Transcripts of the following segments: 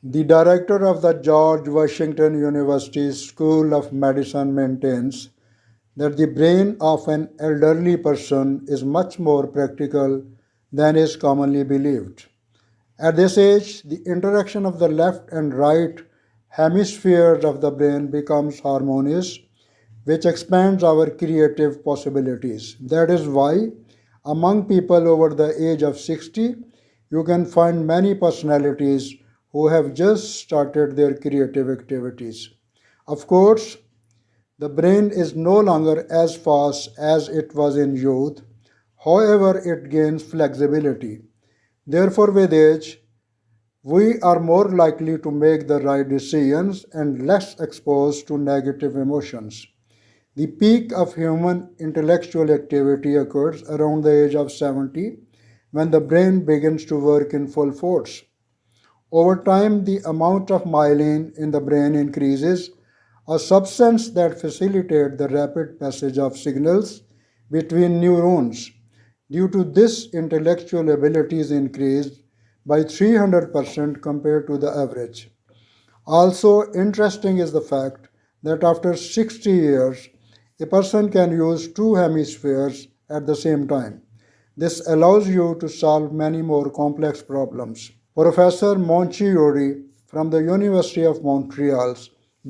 The director of the George Washington University School of Medicine maintains that the brain of an elderly person is much more practical than is commonly believed. At this age, the interaction of the left and right hemispheres of the brain becomes harmonious, which expands our creative possibilities. That is why, among people over the age of 60, you can find many personalities who have just started their creative activities. Of course, the brain is no longer as fast as it was in youth, however, it gains flexibility. Therefore, with age, we are more likely to make the right decisions and less exposed to negative emotions. The peak of human intellectual activity occurs around the age of 70 when the brain begins to work in full force. Over time, the amount of myelin in the brain increases, a substance that facilitates the rapid passage of signals between neurons. Due to this, intellectual abilities increased by 300% compared to the average. Also, interesting is the fact that after 60 years, a person can use two hemispheres at the same time. This allows you to solve many more complex problems. Professor Monchiori from the University of Montreal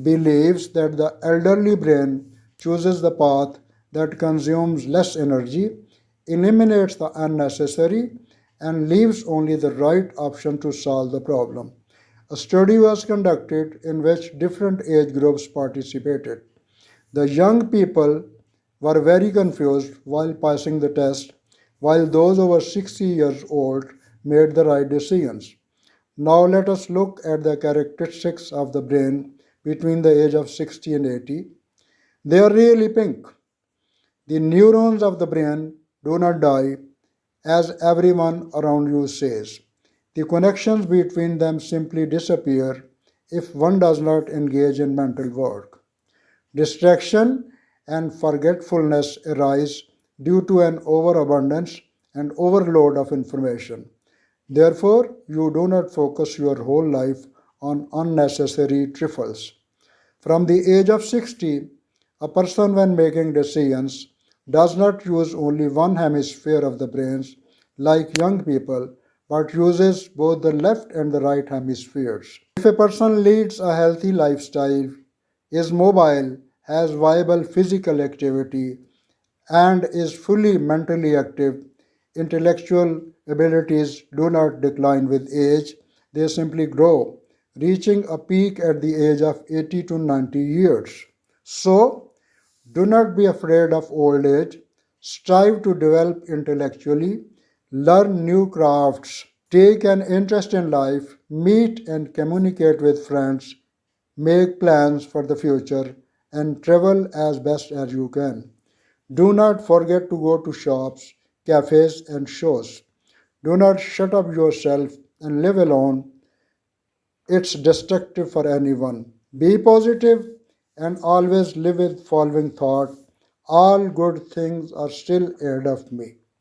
believes that the elderly brain chooses the path that consumes less energy, eliminates the unnecessary, and leaves only the right option to solve the problem. A study was conducted in which different age groups participated. The young people were very confused while passing the test, while those over 60 years old made the right decisions. Now let us look at the characteristics of the brain between the age of 60 and 80. They are really pink. The neurons of the brain do not die, as everyone around you says. The connections between them simply disappear if one does not engage in mental work. Distraction and forgetfulness arise due to an overabundance and overload of information. Therefore, you do not focus your whole life on unnecessary trifles. From the age of 60, a person, when making decisions, does not use only one hemisphere of the brains like young people, but uses both the left and the right hemispheres. If a person leads a healthy lifestyle, is mobile, has viable physical activity, and is fully mentally active, intellectual abilities do not decline with age, they simply grow, reaching a peak at the age of 80 to 90 years. So, do not be afraid of old age. Strive to develop intellectually, learn new crafts, take an interest in life, meet and communicate with friends, make plans for the future, and travel as best as you can. Do not forget to go to shops, cafes, and shows. Do not shut up yourself and live alone. It's destructive for anyone. Be positive and always live with following thought: all good things are still ahead of me.